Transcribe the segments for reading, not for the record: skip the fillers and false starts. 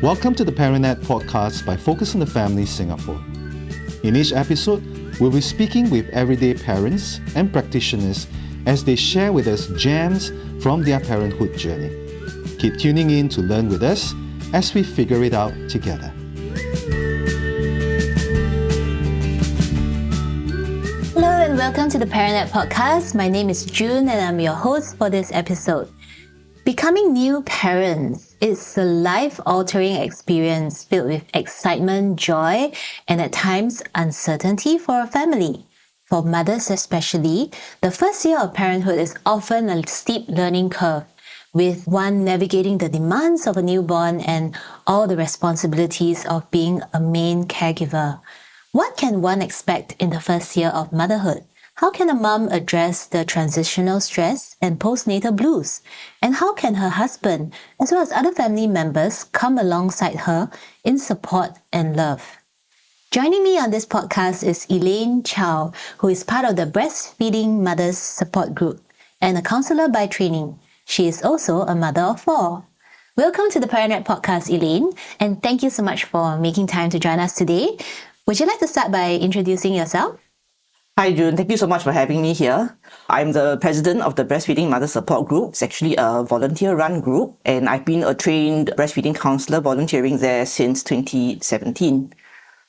Welcome to the ParentNet podcast by Focus on the Family Singapore. In each episode, we'll be speaking with everyday parents and practitioners as they share with us gems from their parenthood journey. Keep tuning in to learn with us as we figure it out together. Hello and welcome to the ParentNet podcast. My name is June and I'm your host for this episode. Becoming new parents is a life-altering experience filled with excitement, joy, and at times uncertainty for a family. For mothers especially, the first year of parenthood is often a steep learning curve, with one navigating the demands of a newborn and all the responsibilities of being a main caregiver. What can one expect in the first year of motherhood? How can a mom address the transitional stress and postnatal blues? And how can her husband, as well as other family members, come alongside her in support and love? Joining me on this podcast is Elaine Chow, who is part of the Breastfeeding Mothers Support Group and a counsellor by training. She is also a mother of 4. Welcome to the ParentNet podcast, Elaine, and thank you so much for making time to join us today. Would you like to start by introducing yourself? Hi June, thank you so much for having me here. I'm the president of the Breastfeeding Mothers Support Group. It's actually a volunteer-run group, and I've been a trained breastfeeding counsellor volunteering there since 2017.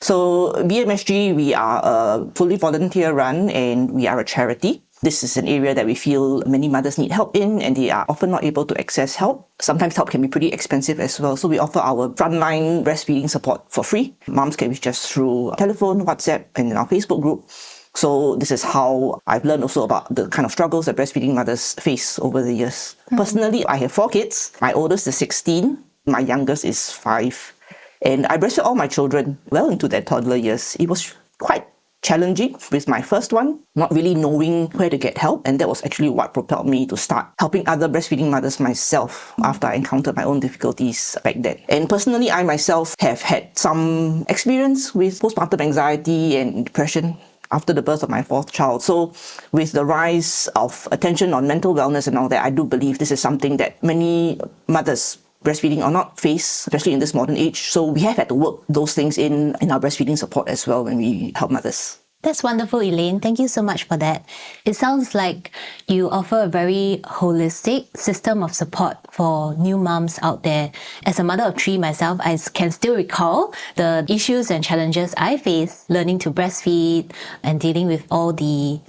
So BMSG, we are a fully volunteer-run and we are a charity. This is an area that we feel many mothers need help in, and they are often not able to access help. Sometimes help can be pretty expensive as well. So we offer our frontline breastfeeding support for free. Moms can reach us through telephone, WhatsApp, and in our Facebook group. So this is how I've learned also about the kind of struggles that breastfeeding mothers face over the years. Personally, I have 4 kids. My oldest is 16. My youngest is 5. And I breastfed all my children well into their toddler years. It was quite challenging with my first one, not really knowing where to get help. And that was actually what propelled me to start helping other breastfeeding mothers myself after I encountered my own difficulties back then. And personally, I myself have had some experience with postpartum anxiety and depression after the birth of my 4th child. So with the rise of attention on mental wellness and all that, I do believe this is something that many mothers breastfeeding or not face, especially in this modern age. So we have had to work those things in our breastfeeding support as well when we help mothers. That's wonderful, Elaine. Thank you so much for that. It sounds like you offer a very holistic system of support for new moms out there. As a mother of 3 myself, I can still recall the issues and challenges I faced learning to breastfeed and dealing with all the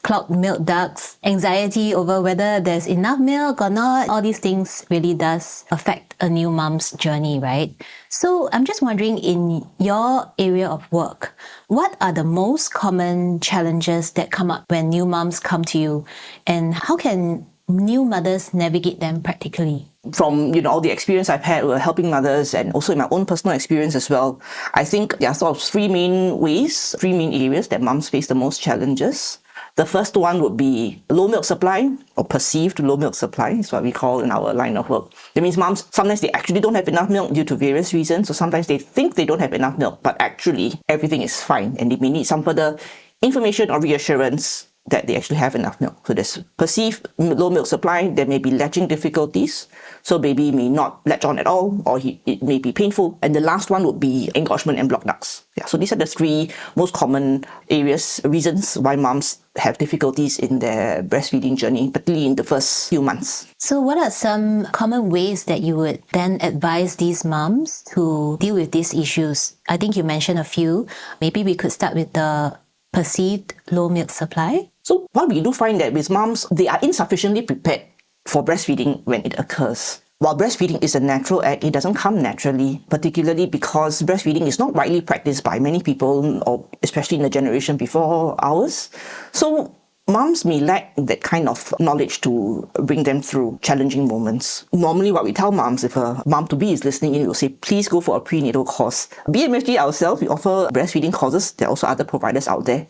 clogged milk ducts, anxiety over whether there's enough milk or not. All these things really does affect a new mom's journey, right? So I'm just wondering, in your area of work, what are the most common challenges that come up when new moms come to you, and how can new mothers navigate them practically? From all the experience I've had with helping mothers and also in my own personal experience as well, I think there are sort of 3 main areas that moms face the most challenges. The first one would be low milk supply, or perceived low milk supply is what we call in our line of work. That means moms, sometimes they actually don't have enough milk due to various reasons, so sometimes they think they don't have enough milk, but actually everything is fine and they may need some further information or reassurance that they actually have enough milk. So there's perceived low milk supply. There may be latching difficulties. So baby may not latch on at all, or it may be painful. And the last one would be engorgement and blocked ducts. Yeah, so these are the 3 most common reasons why moms have difficulties in their breastfeeding journey, particularly in the first few months. So what are some common ways that you would then advise these moms to deal with these issues? I think you mentioned a few. Maybe we could start with the perceived low milk supply. So what we do find that with moms, they are insufficiently prepared for breastfeeding when it occurs. While breastfeeding is a natural act, it doesn't come naturally, particularly because breastfeeding is not widely practiced by many people, or especially in the generation before ours. So moms may lack that kind of knowledge to bring them through challenging moments. Normally what we tell moms, if a mom-to-be is listening in, we'll say, please go for a prenatal course. BMSG ourselves, we offer breastfeeding courses. There are also other providers out there.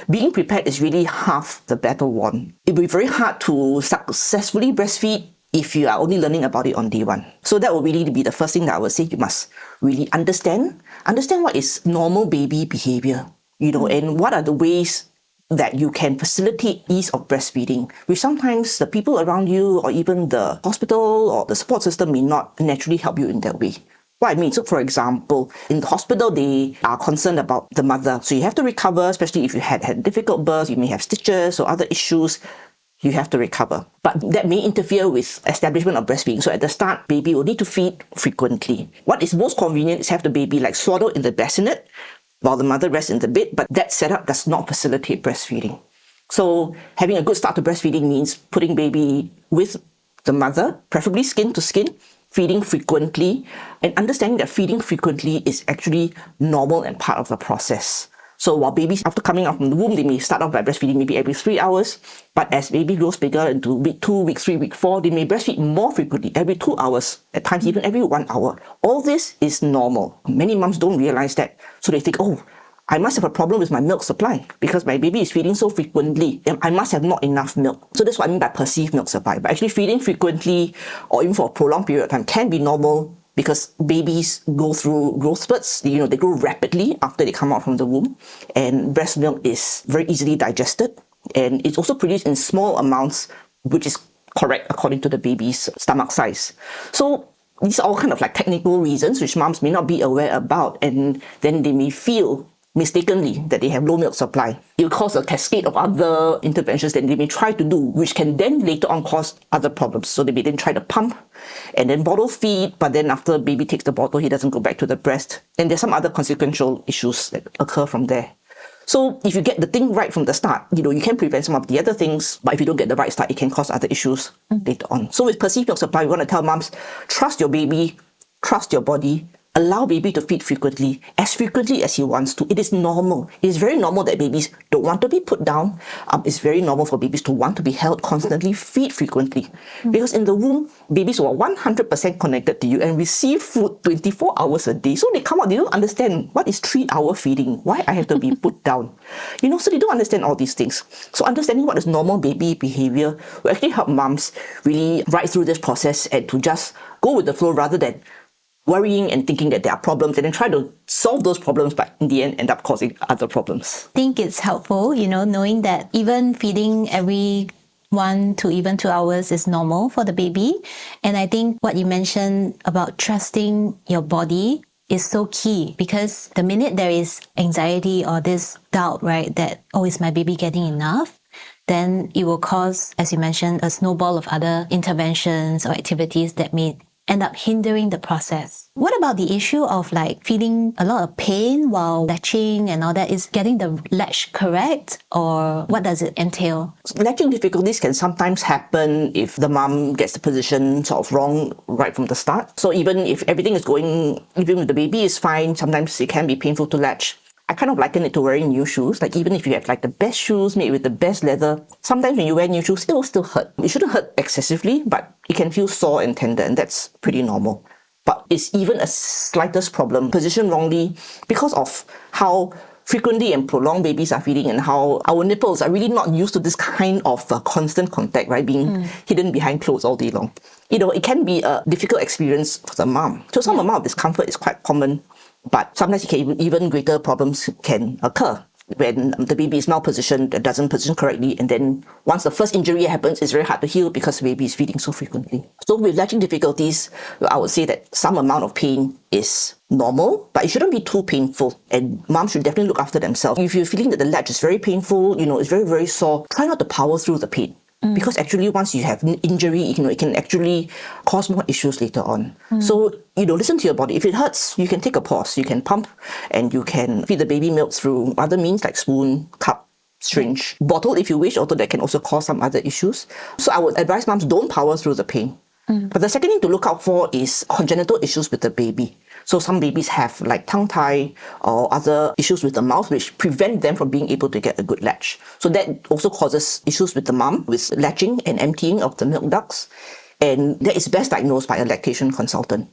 Being prepared is really half the battle won. It will be very hard to successfully breastfeed if you are only learning about it on day 1. So that will really be the first thing that I would say. You must really understand what is normal baby behavior, and what are the ways that you can facilitate ease of breastfeeding, which sometimes the people around you or even the hospital or the support system may not naturally help you in that way. What I mean, so for example, in the hospital, they are concerned about the mother. So you have to recover, especially if you had difficult birth, you may have stitches or other issues. You have to recover. But that may interfere with establishment of breastfeeding. So at the start, baby will need to feed frequently. What is most convenient is have the baby like swaddle in the bassinet while the mother rests in the bed, but that setup does not facilitate breastfeeding. So having a good start to breastfeeding means putting baby with the mother, preferably skin to skin, feeding frequently, and understanding that feeding frequently is actually normal and part of the process. So while babies, after coming out from the womb, they may start off by breastfeeding maybe every 3 hours, but as baby grows bigger into week 2, week 3, week 4, they may breastfeed more frequently, every 2 hours, at times even every 1 hour. All this is normal. Many moms don't realize that. So they think, oh, I must have a problem with my milk supply because my baby is feeding so frequently. I must have not enough milk. So that's what I mean by perceived milk supply. But actually feeding frequently or even for a prolonged period of time can be normal because babies go through growth spurts. They grow rapidly after they come out from the womb. And breast milk is very easily digested. And it's also produced in small amounts, which is correct according to the baby's stomach size. So these are all kind of like technical reasons which moms may not be aware about. And then they may feel mistakenly that they have low milk supply. It will cause a cascade of other interventions that they may try to do, which can then later on cause other problems. So they may then try to pump and then bottle feed, but then after baby takes the bottle, he doesn't go back to the breast. And there's some other consequential issues that occur from there. So if you get the thing right from the start, you can prevent some of the other things, but if you don't get the right start, it can cause other issues later on. So with perceived milk supply, we want to tell moms, trust your baby, trust your body, allow baby to feed frequently as he wants to. It is normal. It is very normal that babies don't want to be put down. It's very normal for babies to want to be held constantly, feed frequently. Because in the womb, babies were 100% connected to you and receive food 24 hours a day. So they come out, they don't understand what is 3-hour feeding, why I have to be put down. So they don't understand all these things. So understanding what is normal baby behavior will actually help moms really ride through this process and to just go with the flow rather than worrying and thinking that there are problems and then try to solve those problems, but in the end up causing other problems. I think it's helpful, knowing that even feeding every 1 to even 2 hours is normal for the baby. And I think what you mentioned about trusting your body is so key, because the minute there is anxiety or this doubt, right, that, oh, is my baby getting enough? Then it will cause, as you mentioned, a snowball of other interventions or activities that may end up hindering the process. What about the issue of feeling a lot of pain while latching and all that? Is getting the latch correct, or what does it entail? Latching difficulties can sometimes happen if the mom gets the position sort of wrong right from the start. So even if everything is going, even if the baby is fine, sometimes it can be painful to latch. I kind of liken it to wearing new shoes. Even if you have the best shoes made with the best leather, sometimes when you wear new shoes, it will still hurt. It shouldn't hurt excessively, but it can feel sore and tender, and that's pretty normal. But it's even a slightest problem, positioned wrongly, because of how frequently and prolonged babies are feeding and how our nipples are really not used to this kind of constant contact, right? Being hidden behind clothes all day long. It can be a difficult experience for the mom. So some amount of discomfort is quite common, but sometimes even greater problems can occur when the baby is malpositioned, doesn't position correctly, and then once the first injury happens, it's very hard to heal because the baby is feeding so frequently. So with latching difficulties, I would say that some amount of pain is normal, but it shouldn't be too painful, and moms should definitely look after themselves. If you're feeling that the latch is very painful, it's very, very sore, try not to power through the pain. Because actually once you have injury, it can actually cause more issues later on. So, listen to your body. If it hurts, you can take a pause. You can pump and you can feed the baby milk through other means like spoon, cup, syringe, bottle if you wish, although that can also cause some other issues. So I would advise moms don't power through the pain. But the second thing to look out for is congenital issues with the baby. So some babies have tongue tie or other issues with the mouth which prevent them from being able to get a good latch. So that also causes issues with the mom with latching and emptying of the milk ducts. And that is best diagnosed by a lactation consultant.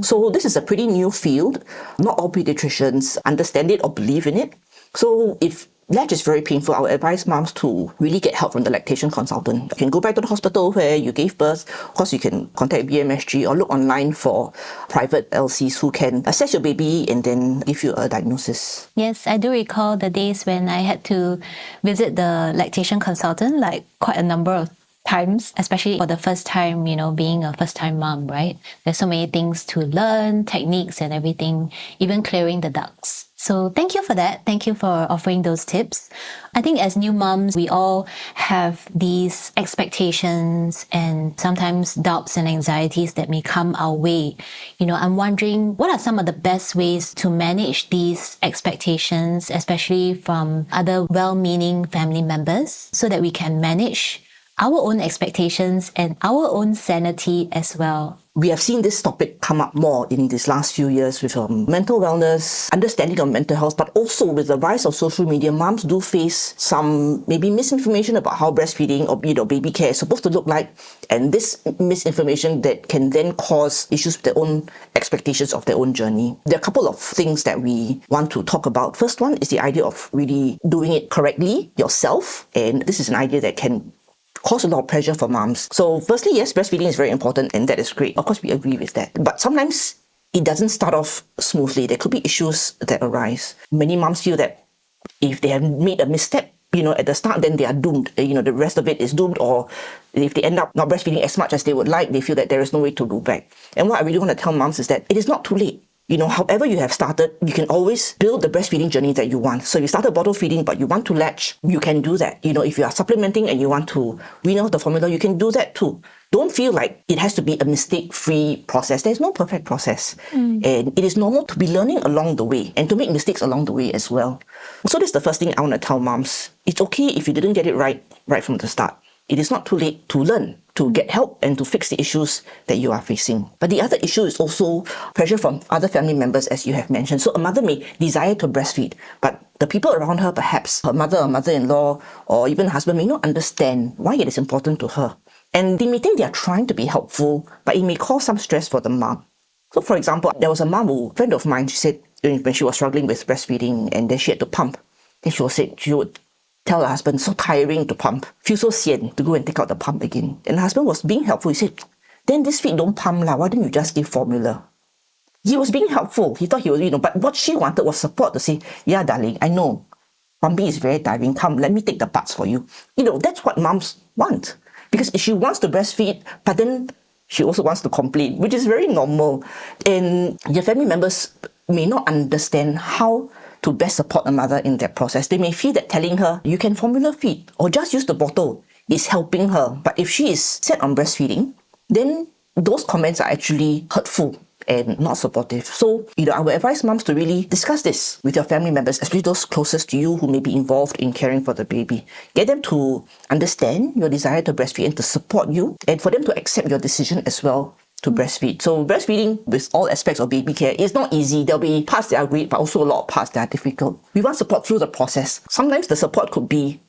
So this is a pretty new field. Not all pediatricians understand it or believe in it. So if latch is very painful, I would advise moms to really get help from the lactation consultant. You can go back to the hospital where you gave birth. Of course, you can contact BMSG or look online for private LCs who can assess your baby and then give you a diagnosis. Yes, I do recall the days when I had to visit the lactation consultant like quite a number of times, especially for the first time, being a first-time mom, right? There's so many things to learn, techniques and everything, even clearing the ducts. So thank you for that. Thank you for offering those tips. I think as new moms, we all have these expectations and sometimes doubts and anxieties that may come our way. I'm wondering, what are some of the best ways to manage these expectations, especially from other well-meaning family members, so that we can manage our own expectations and our own sanity as well? We have seen this topic come up more in these last few years with mental wellness, understanding of mental health, but also with the rise of social media, moms do face some maybe misinformation about how breastfeeding or baby care is supposed to look like, and this misinformation that can then cause issues with their own expectations of their own journey. There are a couple of things that we want to talk about. First one is the idea of really doing it correctly yourself, and this is an idea that can cause a lot of pressure for moms. So firstly, yes, breastfeeding is very important and that is great. Of course, we agree with that. But sometimes it doesn't start off smoothly. There could be issues that arise. Many moms feel that if they have made a misstep, at the start, then they are doomed. The rest of it is doomed, or if they end up not breastfeeding as much as they would like, they feel that there is no way to go back. And what I really want to tell moms is that it is not too late. However you have started, you can always build the breastfeeding journey that you want. So you started bottle feeding, but you want to latch, you can do that. If you are supplementing and you want to wean out the formula, you can do that too. Don't feel like it has to be a mistake-free process. There's no perfect process. And it is normal to be learning along the way and to make mistakes along the way as well. So that's the first thing I want to tell moms. It's okay if you didn't get it right from the start. It is not too late to learn, to get help and to fix the issues that you are facing. But the other issue is also pressure from other family members, as you have mentioned. So a mother may desire to breastfeed, but the people around her, perhaps her mother or mother-in-law or even husband, may not understand why it is important to her. And they may think they are trying to be helpful, but it may cause some stress for the mom. So for example, there was a a friend of mine, she said when she was struggling with breastfeeding and then she had to pump, then she would tell her husband, so tiring to pump, feel so sian to go and take out the pump again. And the husband was being helpful. He said, then this feed don't pump lah, why don't you just give formula? He was being helpful. He thought he was, but what she wanted was support to say, yeah, darling, I know, pumping is very tiring. Come, let me take the parts for you. That's what moms want. Because she wants to breastfeed, but then she also wants to complain, which is very normal. And your family members may not understand how to best support a mother in that process. They may feel that telling her, you can formula feed or just use the bottle is helping her. But if she is set on breastfeeding, then those comments are actually hurtful and not supportive. So, I would advise moms to really discuss this with your family members, especially those closest to you who may be involved in caring for the baby. Get them to understand your desire to breastfeed and to support you, and for them to accept your decision as well to breastfeed. So breastfeeding with all aspects of baby care is not easy. There'll be parts that are great, but also a lot of parts that are difficult. We want support through the process. Sometimes the support could be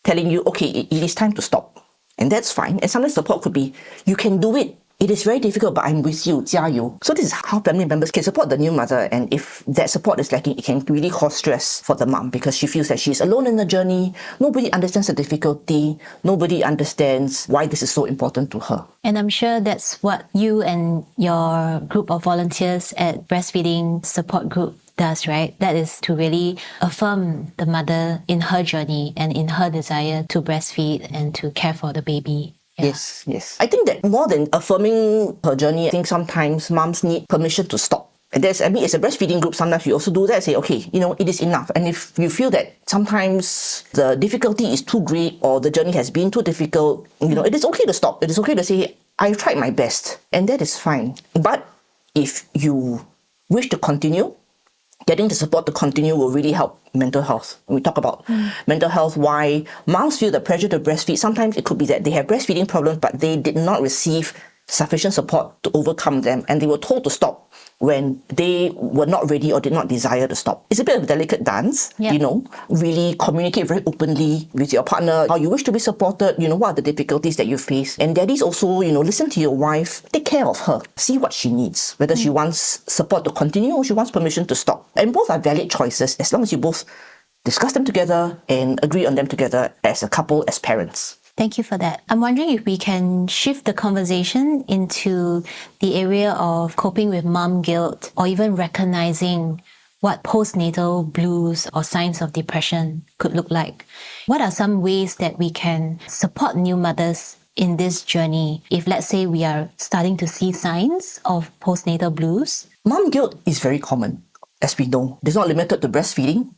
telling you, okay, it is time to stop. And that's fine. And sometimes support could be, you can do it. It is very difficult, but I'm with you, 加油. So this is how family members can support the new mother. And if that support is lacking, it can really cause stress for the mom because she feels that she's alone in the journey. Nobody understands the difficulty. Nobody understands why this is so important to her. And I'm sure that's what you and your group of volunteers at Breastfeeding Support Group does, right? That is to really affirm the mother in her journey and in her desire to breastfeed and to care for the baby. Yeah. Yes. I think that more than affirming her journey, I think sometimes moms need permission to stop. And as a breastfeeding group, sometimes we also do that, say, okay, it is enough. And if you feel that sometimes the difficulty is too great or the journey has been too difficult, it is okay to stop. It is okay to say, I've tried my best. And that is fine. But if you wish to continue, getting the support to continue will really help mental health. When we talk about mental health, why moms feel the pressure to breastfeed, sometimes it could be that they have breastfeeding problems, but they did not receive sufficient support to overcome them, and they were told to stop when they were not ready or did not desire to stop. It's a bit of a delicate dance, really communicate very openly with your partner, how you wish to be supported, what are the difficulties that you face. And daddies also, listen to your wife, take care of her, see what she needs, whether she wants support to continue or she wants permission to stop. And both are valid choices as long as you both discuss them together and agree on them together as a couple, as parents. Thank you for that. I'm wondering if we can shift the conversation into the area of coping with mom guilt or even recognizing what postnatal blues or signs of depression could look like. What are some ways that we can support new mothers in this journey if, let's say, we are starting to see signs of postnatal blues? Mom guilt is very common, as we know. It's not limited to breastfeeding.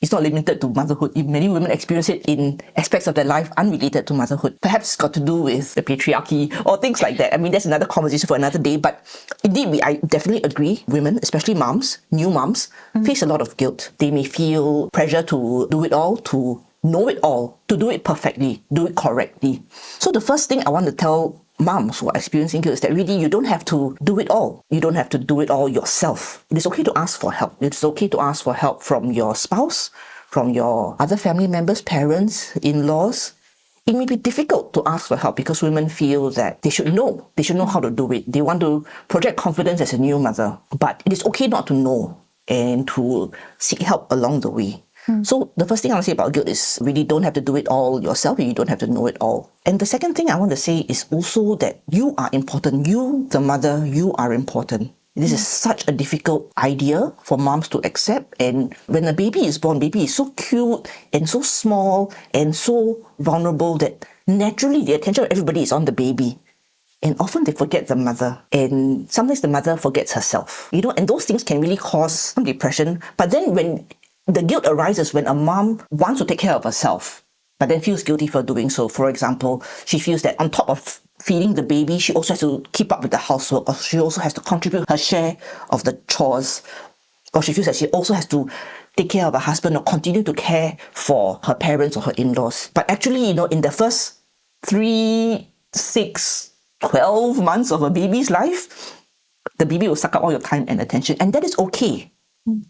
It's not limited to motherhood. Many women experience it in aspects of their life unrelated to motherhood. Perhaps it's got to do with the patriarchy or things like that. I mean, that's another conversation for another day. But indeed, I definitely agree. Women, especially moms, new moms, face a lot of guilt. They may feel pressure to do it all, to know it all, to do it perfectly, do it correctly. So the first thing I want to tell moms who are experiencing guilt is that really you don't have to do it all. You don't have to do it all yourself. It is okay to ask for help. It's okay to ask for help from your spouse, from your other family members, parents, in-laws. It may be difficult to ask for help because women feel that they should know. They should know how to do it. They want to project confidence as a new mother. But it is okay not to know and to seek help along the way. So the first thing I want to say about guilt is really don't have to do it all yourself. You don't have to know it all. And the second thing I want to say is also that you are important. You, the mother, you are important. This is such a difficult idea for moms to accept. And when a baby is born, baby is so cute and so small and so vulnerable that naturally the attention of everybody is on the baby. And often they forget the mother. And sometimes the mother forgets herself. And those things can really cause some depression. But then when the guilt arises when a mom wants to take care of herself, but then feels guilty for doing so. For example, she feels that on top of feeding the baby, she also has to keep up with the housework, or she also has to contribute her share of the chores, or she feels that she also has to take care of her husband or continue to care for her parents or her in-laws. But actually, in the first 3, 6, 12 months of a baby's life, the baby will suck up all your time and attention, and that is okay.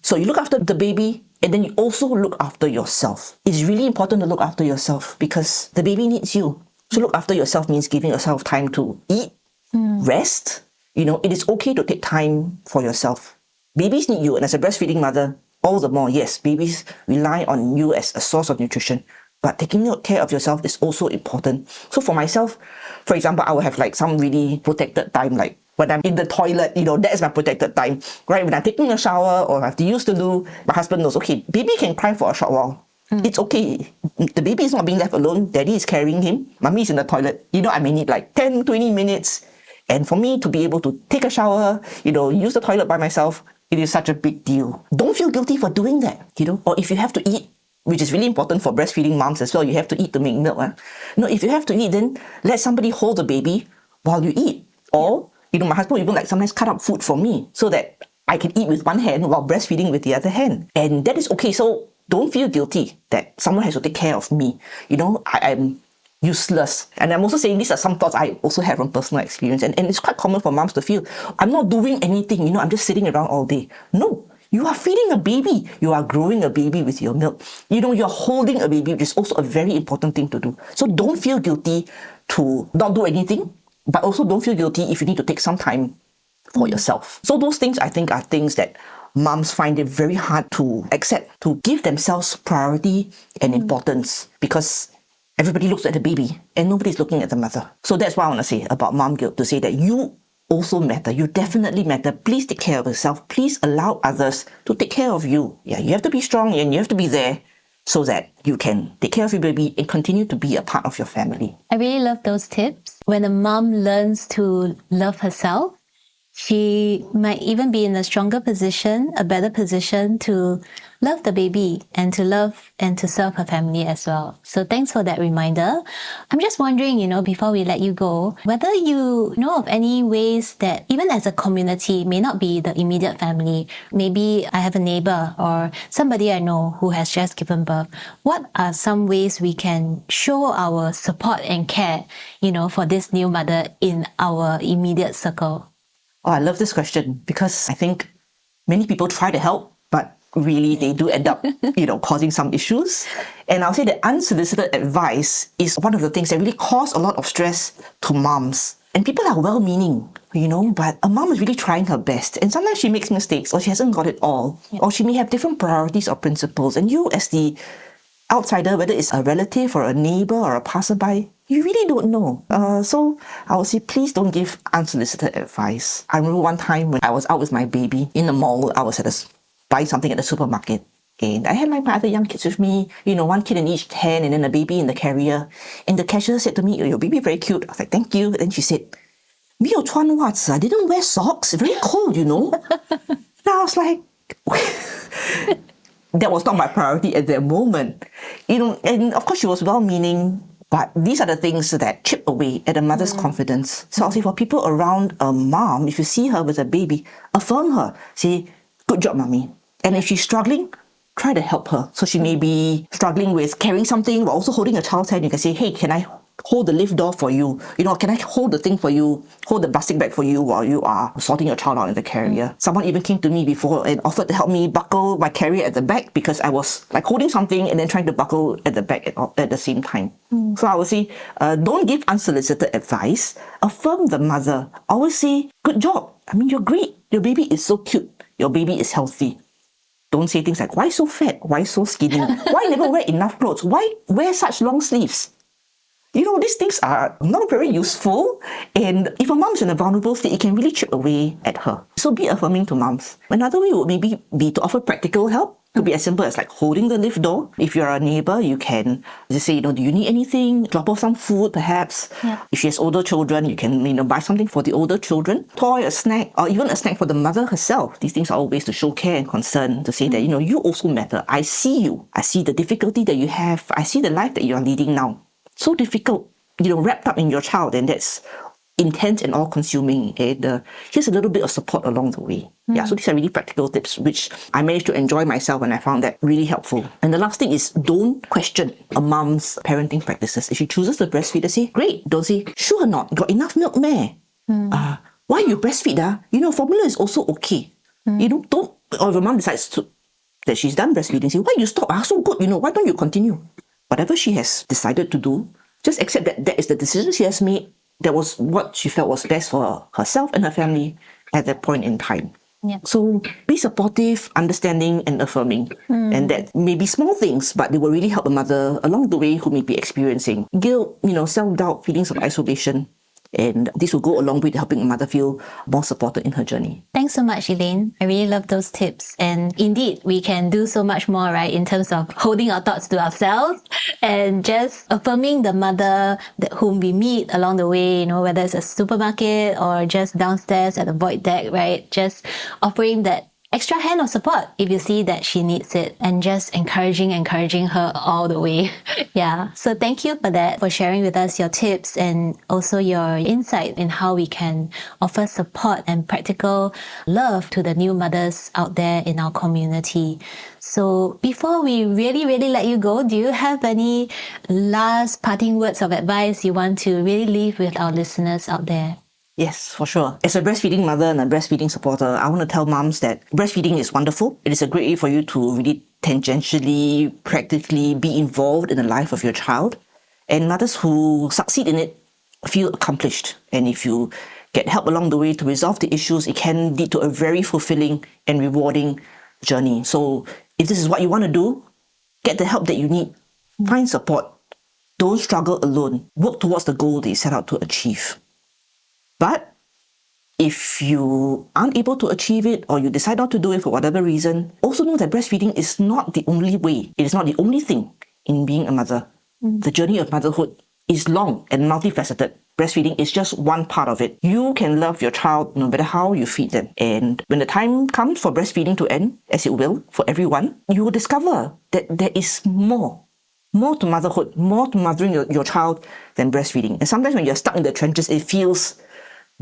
So you look after the baby, and then you also look after yourself. It's really important to look after yourself because the baby needs you. So look after yourself means giving yourself time to eat, rest. It is okay to take time for yourself. Babies need you, and as a breastfeeding mother, all the more, yes, babies rely on you as a source of nutrition. But taking care of yourself is also important. So for myself, for example, I will have some really protected time, like when I'm in the toilet, that is my protected time, right? When I'm taking a shower or I have to use the loo, my husband knows, okay, baby can cry for a short while. It's okay. The baby is not being left alone. Daddy is carrying him. Mommy is in the toilet. I may need 10, 20 minutes. And for me to be able to take a shower, use the toilet by myself, it is such a big deal. Don't feel guilty for doing that, Or if you have to eat, which is really important for breastfeeding moms as well, you have to eat to make milk. If you have to eat, then let somebody hold the baby while you eat. Or my husband will even sometimes cut up food for me so that I can eat with one hand while breastfeeding with the other hand. And that is okay. So don't feel guilty that someone has to take care of me. I'm useless. And I'm also saying these are some thoughts I also have from personal experience. And it's quite common for moms to feel, I'm not doing anything, I'm just sitting around all day. No, you are feeding a baby. You are growing a baby with your milk. You're holding a baby, which is also a very important thing to do. So don't feel guilty to not do anything. But also don't feel guilty if you need to take some time for yourself. So those things, I think, are things that moms find it very hard to accept, to give themselves priority and importance because everybody looks at the baby and nobody's looking at the mother. So that's what I want to say about mom guilt, to say that you also matter. You definitely matter. Please take care of yourself. Please allow others to take care of you. Yeah, you have to be strong and you have to be there so that you can take care of your baby and continue to be a part of your family. I really love those tips. When a mom learns to love herself, she might even be in a stronger position, a better position to love the baby and to love and to serve her family as well. So thanks for that reminder. I'm just wondering, before we let you go, whether you know of any ways that even as a community, may not be the immediate family, maybe I have a neighbor or somebody I know who has just given birth. What are some ways we can show our support and care, for this new mother in our immediate circle? Oh, I love this question because I think many people try to help, but really they do end up, causing some issues. And I'll say that unsolicited advice is one of the things that really cause a lot of stress to moms. And people are well-meaning. but a mom is really trying her best. And sometimes she makes mistakes, or she hasn't got it all, or she may have different priorities or principles. And you, as the outsider, whether it's a relative or a neighbor or a passerby, you really don't know. So I would say, please don't give unsolicited advice. I remember one time when I was out with my baby in the mall, I was buying something at the supermarket. And I had my other young kids with me, one kid in each hand and then a baby in the carrier. And the cashier said to me, your baby very cute. I was like, thank you. And then she said, 没有穿袜子, I didn't wear socks. Very cold, And I was like, that was not my priority at that moment. And of course she was well-meaning, but these are the things that chip away at a mother's confidence. So I'll say for people around a mom, if you see her with a baby, affirm her. Say, good job, mommy. And if she's struggling, try to help her. So she may be struggling with carrying something while also holding a child's hand. You can say, hey, can I hold the lift door for you? Can I hold the thing for you, hold the plastic bag for you while you are sorting your child out in the carrier? Someone even came to me before and offered to help me buckle my carrier at the back because I was like holding something and then trying to buckle at the back at the same time. So I would say, don't give unsolicited advice. Affirm the mother. Always say, good job. You're great. Your baby is so cute. Your baby is healthy. Don't say things like, why so fat? Why so skinny? Why never wear enough clothes? Why wear such long sleeves? These things are not very useful. And if a mom's in a vulnerable state, it can really chip away at her. So be affirming to moms. Another way would maybe be to offer practical help. Could be as simple as like holding the lift door. If you're a neighbor, you can just say, do you need anything? Drop off some food, perhaps. Yeah. If she has older children, you can, buy something for the older children. Toy, a snack, or even a snack for the mother herself. These things are all ways to show care and concern, to say that, you also matter. I see you. I see the difficulty that you have. I see the life that you are leading now. So difficult, wrapped up in your child, and that's intense and all-consuming. And here's a little bit of support along the way. Yeah, so these are really practical tips, which I managed to enjoy myself, and I found that really helpful. And the last thing is, don't question a mom's parenting practices. If she chooses to breastfeed, say, great. Don't say, sure or not, got enough milk, meh? Why you breastfeed? Formula is also okay. Don't, or if a mom decides that she's done breastfeeding, say, why you stop? So good, why don't you continue? Whatever she has decided to do, just accept that that is the decision she has made. That was what she felt was best for herself and her family at that point in time. Yeah. So be supportive, understanding, and affirming. And that may be small things, but they will really help a mother along the way who may be experiencing guilt, self-doubt, feelings of isolation. And this will go a long way to helping a mother feel more supported in her journey. Thanks so much, Elaine. I really love those tips. And indeed, we can do so much more, right, in terms of holding our thoughts to ourselves and just affirming the mother whom we meet along the way, whether it's a supermarket or just downstairs at the void deck, right? Just offering that extra hand of support if you see that she needs it, and just encouraging her all the way. Yeah. So thank you for that, for sharing with us your tips and also your insight in how we can offer support and practical love to the new mothers out there in our community. So before we really let you go, do you have any last parting words of advice you want to really leave with our listeners out there? Yes, for sure. As a breastfeeding mother and a breastfeeding supporter, I want to tell moms that breastfeeding is wonderful. It is a great way for you to really tangentially, practically be involved in the life of your child. And mothers who succeed in it feel accomplished. And if you get help along the way to resolve the issues, it can lead to a very fulfilling and rewarding journey. So if this is what you want to do, get the help that you need. Find support. Don't struggle alone. Work towards the goal that you set out to achieve. But if you aren't able to achieve it, or you decide not to do it for whatever reason, also know that breastfeeding is not the only way. It is not the only thing in being a mother. The journey of motherhood is long and multifaceted. Breastfeeding is just one part of it. You can love your child no matter how you feed them. And when the time comes for breastfeeding to end, as it will for everyone, you will discover that there is more to motherhood, more to mothering your child than breastfeeding. And sometimes when you're stuck in the trenches, it feels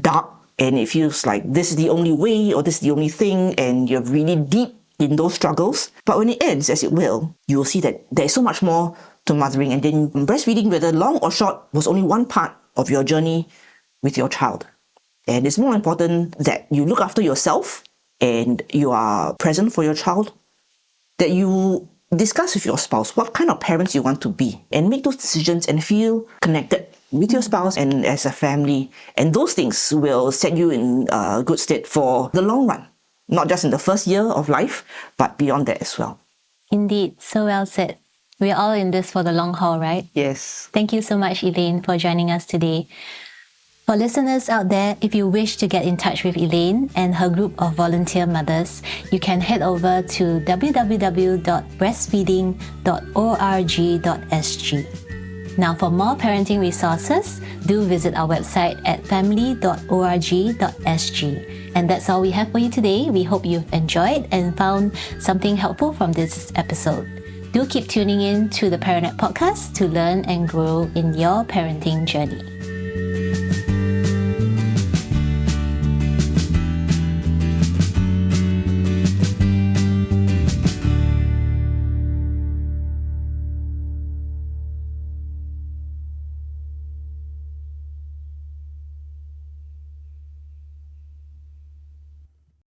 dark, and it feels like this is the only way, or this is the only thing, and you're really deep in those struggles. But when it ends, as it will, you will see that there's so much more to mothering. And then breastfeeding, whether long or short, was only one part of your journey with your child. And it's more important that you look after yourself and you are present for your child, that you discuss with your spouse what kind of parents you want to be and make those decisions and feel connected with your spouse and as a family. And those things will set you in good state for the long run, not just in the first year of life, but beyond that as well. Indeed, so well said. We're all in this for the long haul, right? Yes. Thank you so much, Elaine, for joining us today. For listeners out there, if you wish to get in touch with Elaine and her group of volunteer mothers, you can head over to www.breastfeeding.org.sg. Now, for more parenting resources, do visit our website at family.org.sg. And that's all we have for you today. We hope you've enjoyed and found something helpful from this episode. Do keep tuning in to the ParentNet podcast to learn and grow in your parenting journey.